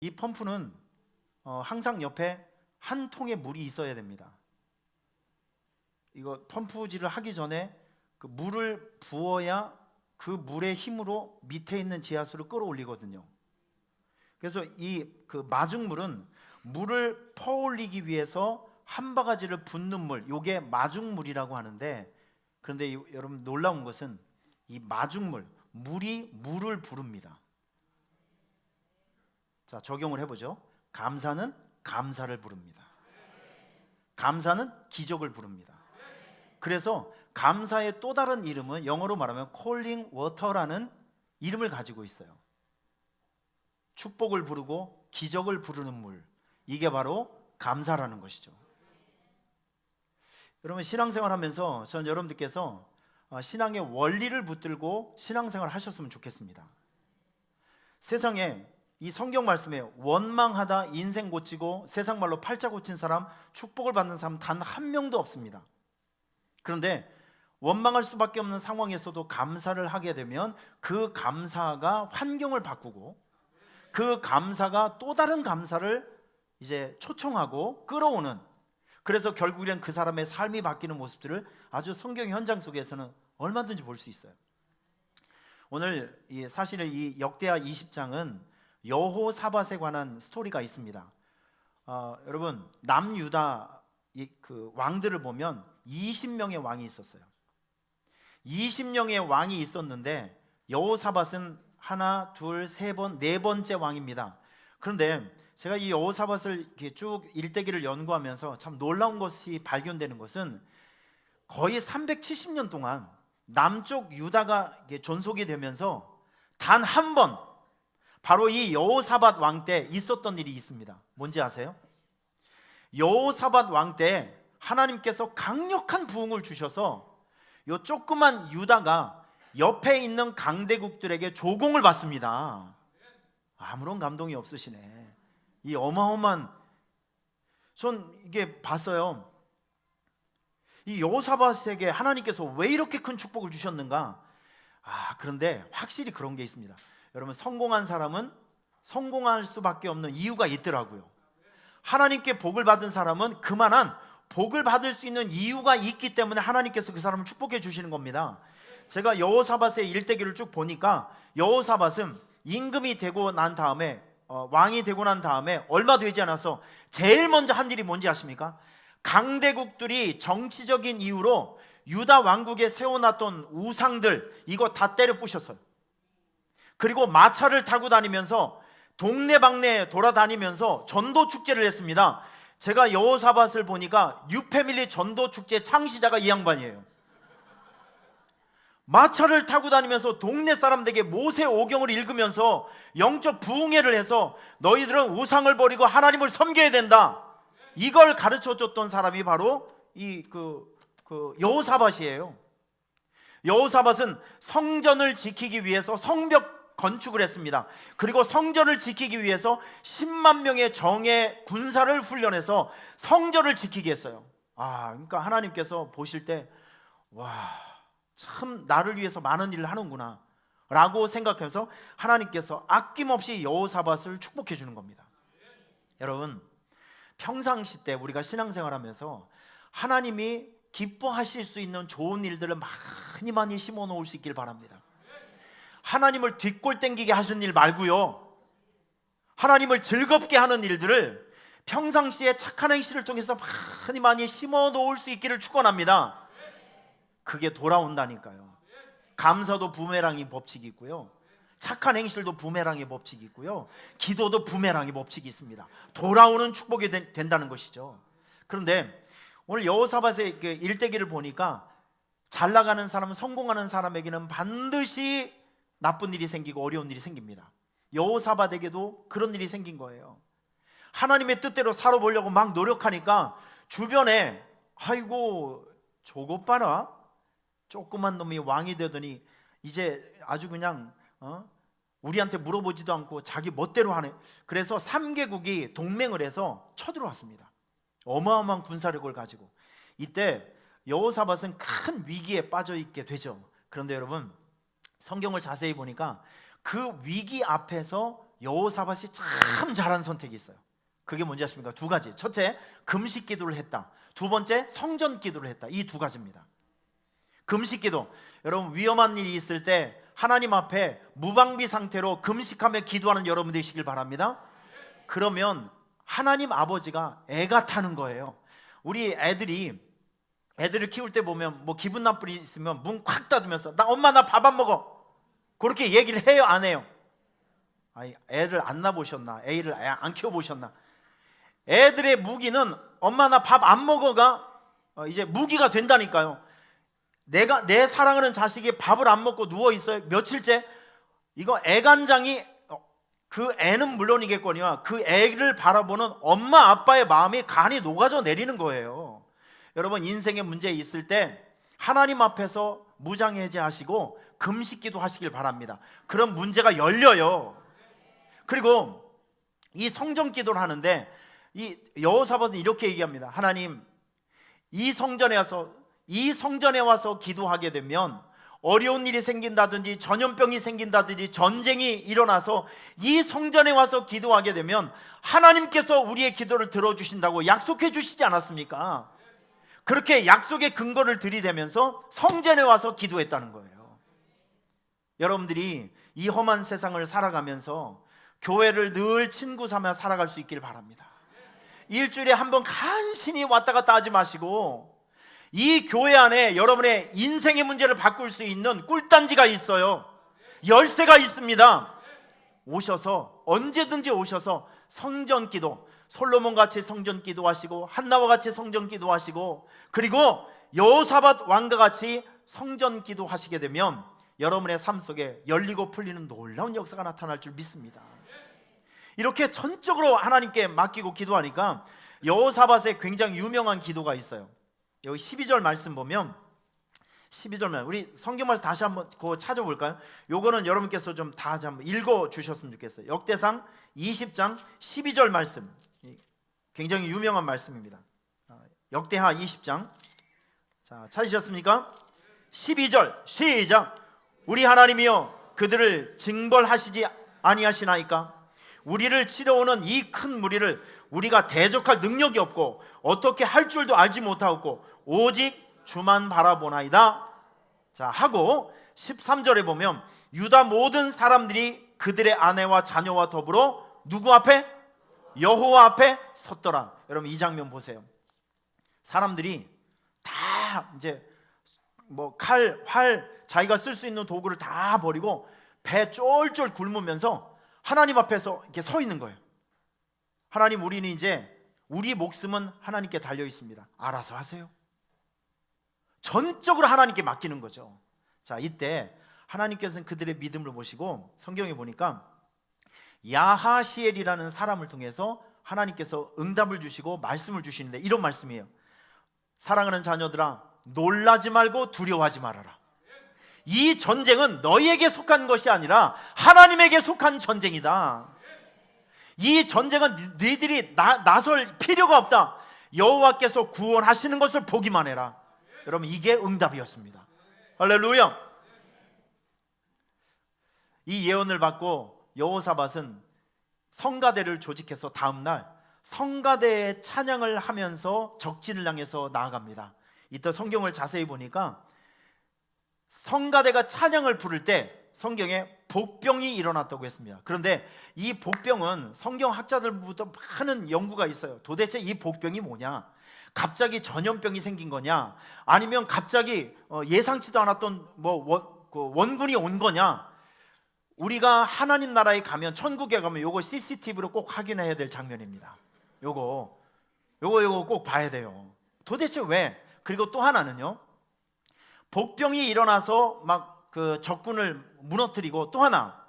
이 펌프는 항상 옆에 한 통의 물이 있어야 됩니다. 이거 펌프질을 하기 전에 그 물을 부어야 그 물의 힘으로 밑에 있는 지하수를 끌어올리거든요. 그래서 이 그 마중물은 물을 퍼올리기 위해서 한 바가지를 붓는 물, 요게 마중물이라고 하는데, 그런데 여러분 놀라운 것은 이 마중물, 물이 물을 부릅니다. 자, 적용을 해보죠. 감사는 감사를 부릅니다. 감사는 기적을 부릅니다. 그래서 감사의 또 다른 이름은 영어로 말하면 콜링 워터라는 이름을 가지고 있어요. 축복을 부르고 기적을 부르는 물, 이게 바로 감사라는 것이죠. 여러분 신앙생활 하면서 저는 여러분들께서 신앙의 원리를 붙들고 신앙생활 하셨으면 좋겠습니다. 세상에 이 성경 말씀에 원망하다 인생 고치고 세상 말로 팔자 고친 사람, 축복을 받는 사람 단 한 명도 없습니다. 그런데 원망할 수밖에 없는 상황에서도 감사를 하게 되면 그 감사가 환경을 바꾸고 그 감사가 또 다른 감사를 이제 초청하고 끌어오는, 그래서 결국엔 그 사람의 삶이 바뀌는 모습들을 아주 성경 현장 속에서는 얼마든지 볼 수 있어요. 오늘 사실은 이 역대하 20장은 여호사밧에 관한 스토리가 있습니다. 여러분 남유다 그 왕들을 보면 20명의 왕이 있었어요. 20명의 왕이 있었는데 여호사밧은 하나, 둘, 세 번, 네 번째 왕입니다. 그런데 제가 이 여호사밧을 이렇게 쭉 일대기를 연구하면서 참 놀라운 것이 발견되는 것은 거의 370년 동안 남쪽 유다가 존속이 되면서 단 한 번, 바로 이 여호사밧 왕 때 있었던 일이 있습니다. 뭔지 아세요? 여호사밧 왕 때 하나님께서 강력한 부흥을 주셔서 요 조그만 유다가 옆에 있는 강대국들에게 조공을 받습니다. 아무런 감동이 없으시네. 이 어마어마한, 전 이게 봤어요. 이 여호사밧에게 하나님께서 왜 이렇게 큰 축복을 주셨는가? 그런데 확실히 그런 게 있습니다. 여러분 성공한 사람은 성공할 수밖에 없는 이유가 있더라고요. 하나님께 복을 받은 사람은 그만한 복을 받을 수 있는 이유가 있기 때문에 하나님께서 그 사람을 축복해 주시는 겁니다. 제가 여호사밧의 일대기를 쭉 보니까 여호사밧은 임금이 되고 난 다음에 왕이 되고 난 다음에 얼마 되지 않아서 제일 먼저 한 일이 뭔지 아십니까? 강대국들이 정치적인 이유로 유다 왕국에 세워놨던 우상들 이거 다 때려 부셨어요. 그리고 마차를 타고 다니면서 동네방네 돌아다니면서 전도 축제를 했습니다. 제가 여호사밧을 보니까 뉴패밀리 전도 축제 창시자가 이 양반이에요. 마차를 타고 다니면서 동네 사람들에게 모세 오경을 읽으면서 영적 부흥회를 해서 너희들은 우상을 버리고 하나님을 섬겨야 된다, 이걸 가르쳐 줬던 사람이 바로 이 여호사밧이에요. 여호사밧은 성전을 지키기 위해서 성벽 건축을 했습니다. 그리고 성전을 지키기 위해서 10만 명의 정예 군사를 훈련해서 성전을 지키게 했어요. 그러니까 하나님께서 보실 때 참 나를 위해서 많은 일을 하는구나 라고 생각해서 하나님께서 아낌없이 여호사밧을 축복해 주는 겁니다. 여러분 평상시 때 우리가 신앙생활하면서 하나님이 기뻐하실 수 있는 좋은 일들을 많이 심어 놓을 수 있길 바랍니다. 하나님을 뒷골 땡기게 하시는 일 말고요, 하나님을 즐겁게 하는 일들을 평상시에 착한 행실을 통해서 많이 심어 놓을 수 있기를 축원합니다. 그게 돌아온다니까요. 감사도 부메랑의 법칙이 있고요, 착한 행실도 부메랑의 법칙이 있고요, 기도도 부메랑의 법칙이 있습니다. 돌아오는 축복이 된다는 것이죠. 그런데 오늘 여호사밧의 일대기를 보니까 잘 나가는 사람, 성공하는 사람에게는 반드시 나쁜 일이 생기고 어려운 일이 생깁니다. 여호사밧에게도 그런 일이 생긴 거예요. 하나님의 뜻대로 살아보려고 막 노력하니까 주변에 아이고 저것 봐라, 조그만 놈이 왕이 되더니 이제 아주 그냥 우리한테 물어보지도 않고 자기 멋대로 하네. 그래서 3개국이 동맹을 해서 쳐들어왔습니다. 어마어마한 군사력을 가지고. 이때 여호사밧은 큰 위기에 빠져 있게 되죠. 그런데 여러분 성경을 자세히 보니까 그 위기 앞에서 여호사밧이 참 잘한 선택이 있어요. 그게 뭔지 아십니까? 두 가지. 첫째, 금식 기도를 했다. 두 번째, 성전 기도를 했다. 이 두 가지입니다. 금식 기도, 여러분 위험한 일이 있을 때 하나님 앞에 무방비 상태로 금식하며 기도하는 여러분 되시길 바랍니다. 그러면 하나님 아버지가 애가 타는 거예요. 우리 애들을 키울 때 보면 뭐 기분 나쁜 일이 있으면 문 콱 닫으면서 나 엄마 나 밥 안 먹어, 그렇게 얘기를 해요, 안 해요? 아니, 애를 안 낳아보셨나? 애를 안 키워보셨나? 애들의 무기는 엄마 나 밥 안 먹어가 이제 무기가 된다니까요. 내 사랑하는 자식이 밥을 안 먹고 누워 있어요. 며칠째. 이거 애간장이, 그 애는 물론이겠거니와 그 애를 바라보는 엄마 아빠의 마음이 간이 녹아져 내리는 거예요. 여러분, 인생의 문제 있을 때 하나님 앞에서 무장해제하시고 금식기도 하시길 바랍니다. 그런 문제가 열려요. 그리고 이 성전기도를 하는데 이 여호사밧은 이렇게 얘기합니다. 하나님, 이 성전에 와서 기도하게 되면 어려운 일이 생긴다든지 전염병이 생긴다든지 전쟁이 일어나서 이 성전에 와서 기도하게 되면 하나님께서 우리의 기도를 들어주신다고 약속해 주시지 않았습니까? 그렇게 약속의 근거를 들이대면서 성전에 와서 기도했다는 거예요. 여러분들이 이 험한 세상을 살아가면서 교회를 늘 친구 삼아 살아갈 수 있기를 바랍니다. 일주일에 한 번 간신히 왔다 갔다 하지 마시고, 이 교회 안에 여러분의 인생의 문제를 바꿀 수 있는 꿀단지가 있어요. 열쇠가 있습니다. 오셔서, 언제든지 오셔서 성전기도, 솔로몬같이 성전기도 하시고 한나와 같이 성전기도 하시고, 그리고 여호사밧 왕과 같이 성전기도 하시게 되면 여러분의 삶 속에 열리고 풀리는 놀라운 역사가 나타날 줄 믿습니다. 이렇게 전적으로 하나님께 맡기고 기도하니까 여호사밧의 굉장히 유명한 기도가 있어요. 여기 12절 말씀 보면, 12절 말씀, 우리 성경 말씀 다시 한번 그거 찾아볼까요? 요거는 여러분께서 좀 다 한번 읽어 주셨으면 좋겠어요. 역대상 20장 12절 말씀, 굉장히 유명한 말씀입니다. 역대하 20장, 자, 찾으셨습니까? 12절 시작. 우리 하나님이여, 그들을 징벌하시지 아니하시나이까? 우리를 치러오는 이 큰 무리를 우리가 대적할 능력이 없고 어떻게 할 줄도 알지 못하고 오직 주만 바라보나이다. 자, 하고 13절에 보면 유다 모든 사람들이 그들의 아내와 자녀와 더불어 누구 앞에? 여호와 앞에 섰더라. 여러분, 이 장면 보세요. 사람들이 다 이제 뭐 칼, 활, 자기가 쓸 수 있는 도구를 다 버리고 배 쫄쫄 굶으면서 하나님 앞에서 이렇게 서 있는 거예요. 하나님, 우리는 이제 우리 목숨은 하나님께 달려 있습니다. 알아서 하세요. 전적으로 하나님께 맡기는 거죠. 자, 이때 하나님께서는 그들의 믿음을 보시고 성경에 보니까 야하시엘이라는 사람을 통해서 하나님께서 응답을 주시고 말씀을 주시는데 이런 말씀이에요. 사랑하는 자녀들아, 놀라지 말고 두려워하지 말아라. 이 전쟁은 너희에게 속한 것이 아니라 하나님에게 속한 전쟁이다. 이 전쟁은 너희들이 나설 필요가 없다. 여호와께서 구원하시는 것을 보기만 해라. 여러분, 이게 응답이었습니다. 할렐루야. 이 예언을 받고 여호사밧은 성가대를 조직해서 다음날 성가대의 찬양을 하면서 적진을 향해서 나아갑니다. 이때 성경을 자세히 보니까 성가대가 찬양을 부를 때 성경에 복병이 일어났다고 했습니다. 그런데 이 복병은 성경학자들부터 많은 연구가 있어요. 도대체 이 복병이 뭐냐? 갑자기 전염병이 생긴 거냐? 아니면 갑자기 예상치도 않았던 원군이 온 거냐? 우리가 하나님 나라에 가면, 천국에 가면 요거 CCTV로 꼭 확인해야 될 장면입니다. 요거 꼭 봐야 돼요. 도대체 왜? 그리고 또 하나는요, 복병이 일어나서 막 그 적군을 무너뜨리고, 또 하나,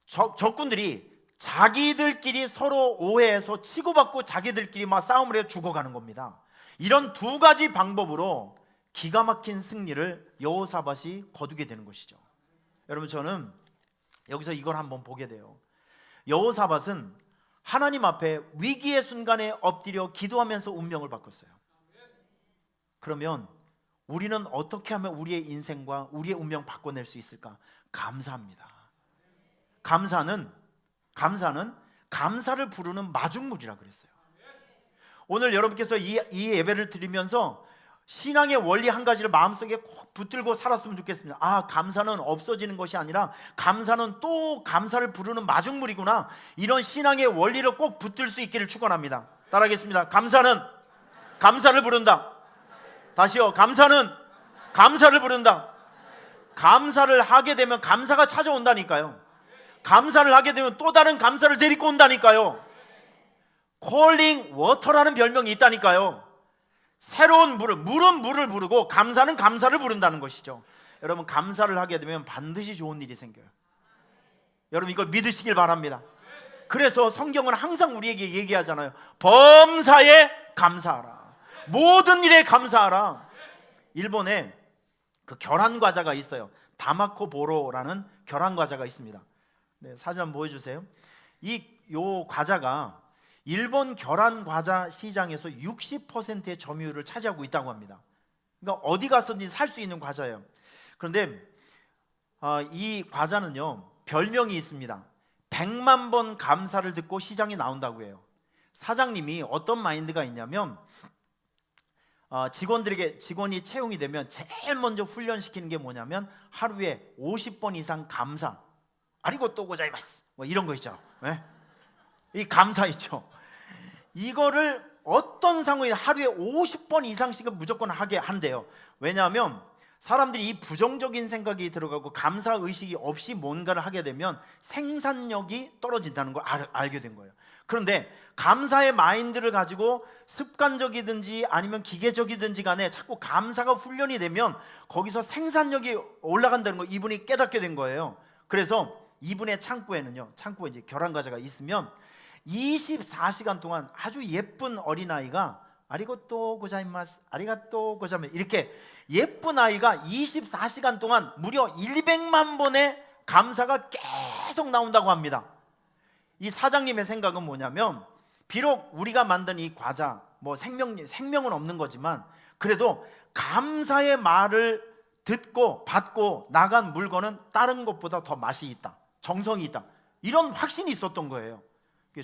적군들이 자기들끼리 서로 오해해서 치고받고 자기들끼리 막 싸움을 해 죽어가는 겁니다. 이런 두 가지 방법으로 기가 막힌 승리를 여호사밧이 거두게 되는 것이죠. 여러분, 저는 여기서 이걸 한번 보게 돼요. 여호사밧은 하나님 앞에 위기의 순간에 엎드려 기도하면서 운명을 바꿨어요. 그러면 우리는 어떻게 하면 우리의 인생과 우리의 운명 바꿔낼 수 있을까? 감사합니다. 감사는 감사는 감사를 부르는 마중물이라 그랬어요. 오늘 여러분께서 이 예배를 드리면서 신앙의 원리 한 가지를 마음속에 꼭 붙들고 살았으면 좋겠습니다. 아, 감사는 없어지는 것이 아니라 감사는 또 감사를 부르는 마중물이구나. 이런 신앙의 원리를 꼭 붙들 수 있기를 축원합니다. 따라하겠습니다. 감사는 감사를 부른다. 다시요. 감사는 감사를 부른다. 감사를 하게 되면 감사가 찾아온다니까요. 감사를 하게 되면 또 다른 감사를 데리고 온다니까요. 콜링 워터라는 별명이 있다니까요. 새로운 물은 물을 부르고 감사는 감사를 부른다는 것이죠. 여러분, 감사를 하게 되면 반드시 좋은 일이 생겨요. 여러분, 이걸 믿으시길 바랍니다. 그래서 성경은 항상 우리에게 얘기하잖아요. 범사에 감사하라. 모든 일에 감사하라. 일본에 그 계란 과자가 있어요. 다마코보로라는 계란 과자가 있습니다. 네, 사진 한번 보여주세요. 요 과자가 일본 계란 과자 시장에서 60%의 점유율을 차지하고 있다고 합니다. 그러니까 어디 가서든지 살 수 있는 과자예요. 그런데 이 과자는요, 별명이 있습니다. 100만 번 감사를 듣고 시장에 나온다고 해요. 사장님이 어떤 마인드가 있냐면 직원이 채용이 되면 제일 먼저 훈련시키는 게 뭐냐면 하루에 50번 이상 감사, 아리고또 고자이마스, 뭐 이런 거 있죠. 네? 이 감사 있죠. 이거를 어떤 상황에 하루에 50번 이상씩은 무조건 하게 한대요. 왜냐하면 사람들이 이 부정적인 생각이 들어가고 감사 의식이 없이 뭔가를 하게 되면 생산력이 떨어진다는 걸 알게 된 거예요. 그런데 감사의 마인드를 가지고 습관적이든지 아니면 기계적이든지 간에 자꾸 감사가 훈련이 되면 거기서 생산력이 올라간다는 걸 이분이 깨닫게 된 거예요. 그래서 이분의 창고에 이제 계란 과자가 있으면 24시간 동안 아주 예쁜 어린아이가 아리고또 고자이마스, 아리가또 고자이마스, 이렇게 예쁜 아이가 24시간 동안 무려 200만 번의 감사가 계속 나온다고 합니다. 이 사장님의 생각은 뭐냐면, 비록 우리가 만든 이 과자 뭐 생명은 없는 거지만 그래도 감사의 말을 듣고 받고 나간 물건은 다른 것보다 더 맛이 있다, 정성이 있다, 이런 확신이 있었던 거예요.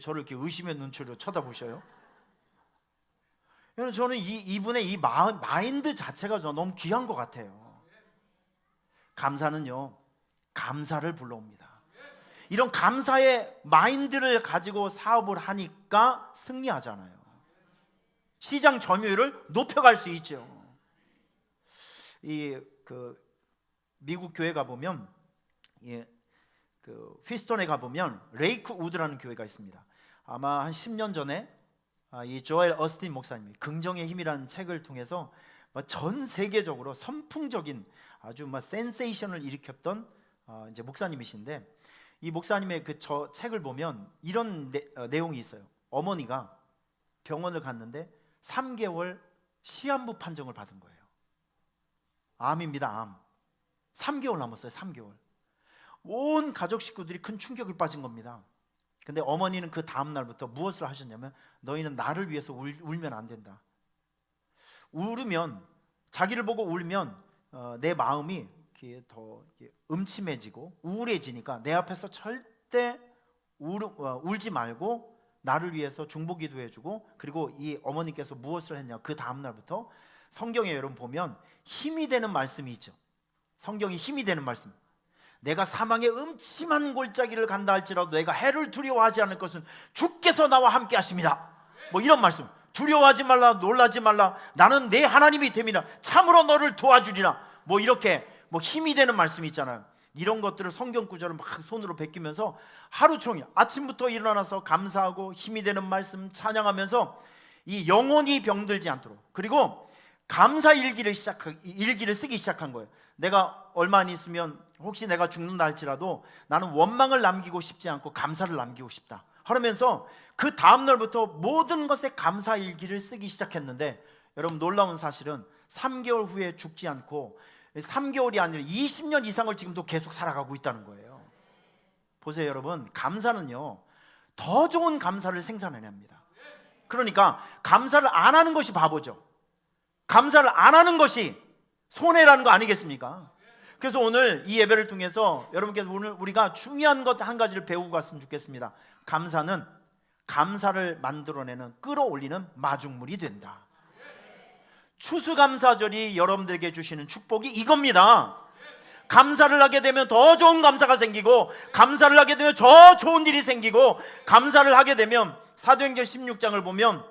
저를 이렇게 의심의 눈초리로 쳐다보셔요. 저는 이분의 이 마인드 자체가 너무 귀한 것 같아요. 감사는요, 감사를 불러옵니다. 이런 감사의 마인드를 가지고 사업을 하니까 승리하잖아요. 시장 점유율을 높여갈 수 있죠. 미국 교회 가보면, 휘스턴에 가보면 레이크 우드라는 교회가 있습니다. 아마 한 10년 전에 이 조엘 어스틴 목사님이 긍정의 힘이라는 책을 통해서 전 세계적으로 선풍적인 아주 센세이션을 일으켰던 이제 목사님이신데, 이 목사님의 저 책을 보면 이런 내용이 있어요. 어머니가 병원을 갔는데 3개월 시한부 판정을 받은 거예요. 암입니다, 암. 3개월 남았어요, 3개월. 온 가족 식구들이 큰 충격을 빠진 겁니다. 근데 어머니는 그 다음 날부터 무엇을 하셨냐면, 너희는 나를 위해서 울면 안 된다. 울으면, 자기를 보고 울면 내 마음이 더 음침해지고 우울해지니까 내 앞에서 절대 울지 말고 나를 위해서 중보기도 해주고, 그리고 이 어머니께서 무엇을 했냐, 그 다음 날부터 성경에 여러분 보면 힘이 되는 말씀이 있죠. 성경이 힘이 되는 말씀. 내가 사망의 음침한 골짜기를 간다 할지라도 내가 해를 두려워하지 않을 것은 주께서 나와 함께 하십니다. 뭐 이런 말씀. 두려워하지 말라, 놀라지 말라, 나는 내 하나님이 됨이라, 참으로 너를 도와주리라. 뭐 이렇게 힘이 되는 말씀이 있잖아요. 이런 것들을 성경 구절을 막 손으로 베끼면서 하루 종일 아침부터 일어나서 감사하고 힘이 되는 말씀 찬양하면서 이 영혼이 병들지 않도록, 그리고 감사 일기를 쓰기 시작한 거예요. 내가 얼마 안 있으면 혹시 내가 죽는다 할지라도 나는 원망을 남기고 싶지 않고 감사를 남기고 싶다 하면서 그 다음 날부터 모든 것에 감사 일기를 쓰기 시작했는데, 여러분 놀라운 사실은 3개월 후에 죽지 않고 3개월이 아니라 20년 이상을 지금도 계속 살아가고 있다는 거예요. 보세요 여러분, 감사는요 더 좋은 감사를 생산해냅니다. 그러니까 감사를 안 하는 것이 바보죠. 감사를 안 하는 것이 손해라는 거 아니겠습니까? 그래서 오늘 이 예배를 통해서 여러분께서 오늘 우리가 중요한 것 한 가지를 배우고 갔으면 좋겠습니다. 감사는 감사를 만들어내는 끌어올리는 마중물이 된다. 추수감사절이 여러분들에게 주시는 축복이 이겁니다. 감사를 하게 되면 더 좋은 감사가 생기고, 감사를 하게 되면 더 좋은 일이 생기고, 감사를 하게 되면 사도행전 16장을 보면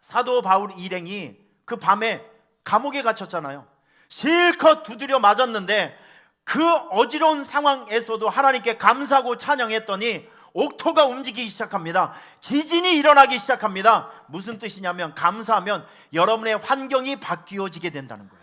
사도 바울 일행이 그 밤에 감옥에 갇혔잖아요. 실컷 두드려 맞았는데 그 어지러운 상황에서도 하나님께 감사하고 찬양했더니 옥토가 움직이기 시작합니다. 지진이 일어나기 시작합니다. 무슨 뜻이냐면 감사하면 여러분의 환경이 바뀌어지게 된다는 거예요.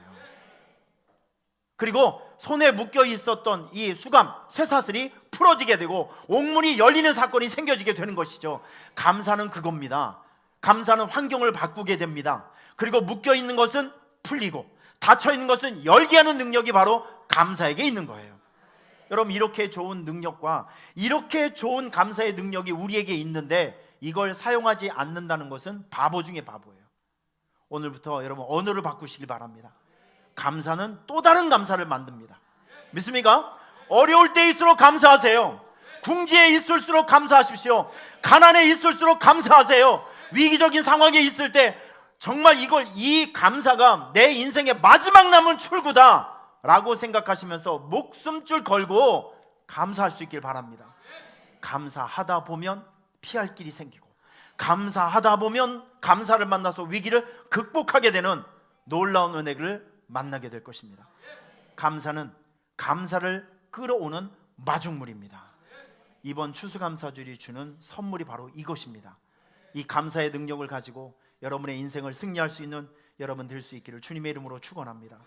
그리고 손에 묶여 있었던 이 수감, 쇠사슬이 풀어지게 되고 옥문이 열리는 사건이 생겨지게 되는 것이죠. 감사는 그겁니다. 감사는 환경을 바꾸게 됩니다. 그리고 묶여 있는 것은 풀리고 닫혀 있는 것은 열게 하는 능력이 바로 감사에게 있는 거예요. 여러분, 이렇게 좋은 능력과 이렇게 좋은 감사의 능력이 우리에게 있는데 이걸 사용하지 않는다는 것은 바보 중에 바보예요. 오늘부터 여러분 언어를 바꾸시길 바랍니다. 감사는 또 다른 감사를 만듭니다. 믿습니까? 어려울 때일수록 감사하세요. 궁지에 있을수록 감사하십시오. 가난에 있을수록 감사하세요. 위기적인 상황에 있을 때 정말 이 감사가 내 인생의 마지막 남은 출구다 라고 생각하시면서 목숨줄 걸고 감사할 수 있길 바랍니다. 감사하다 보면 피할 길이 생기고, 감사하다 보면 감사를 만나서 위기를 극복하게 되는 놀라운 은혜를 만나게 될 것입니다. 감사는 감사를 끌어오는 마중물입니다. 이번 추수감사절이 주는 선물이 바로 이것입니다. 이 감사의 능력을 가지고 여러분의 인생을 승리할 수 있는 여러분 될 수 있기를 주님의 이름으로 축원합니다.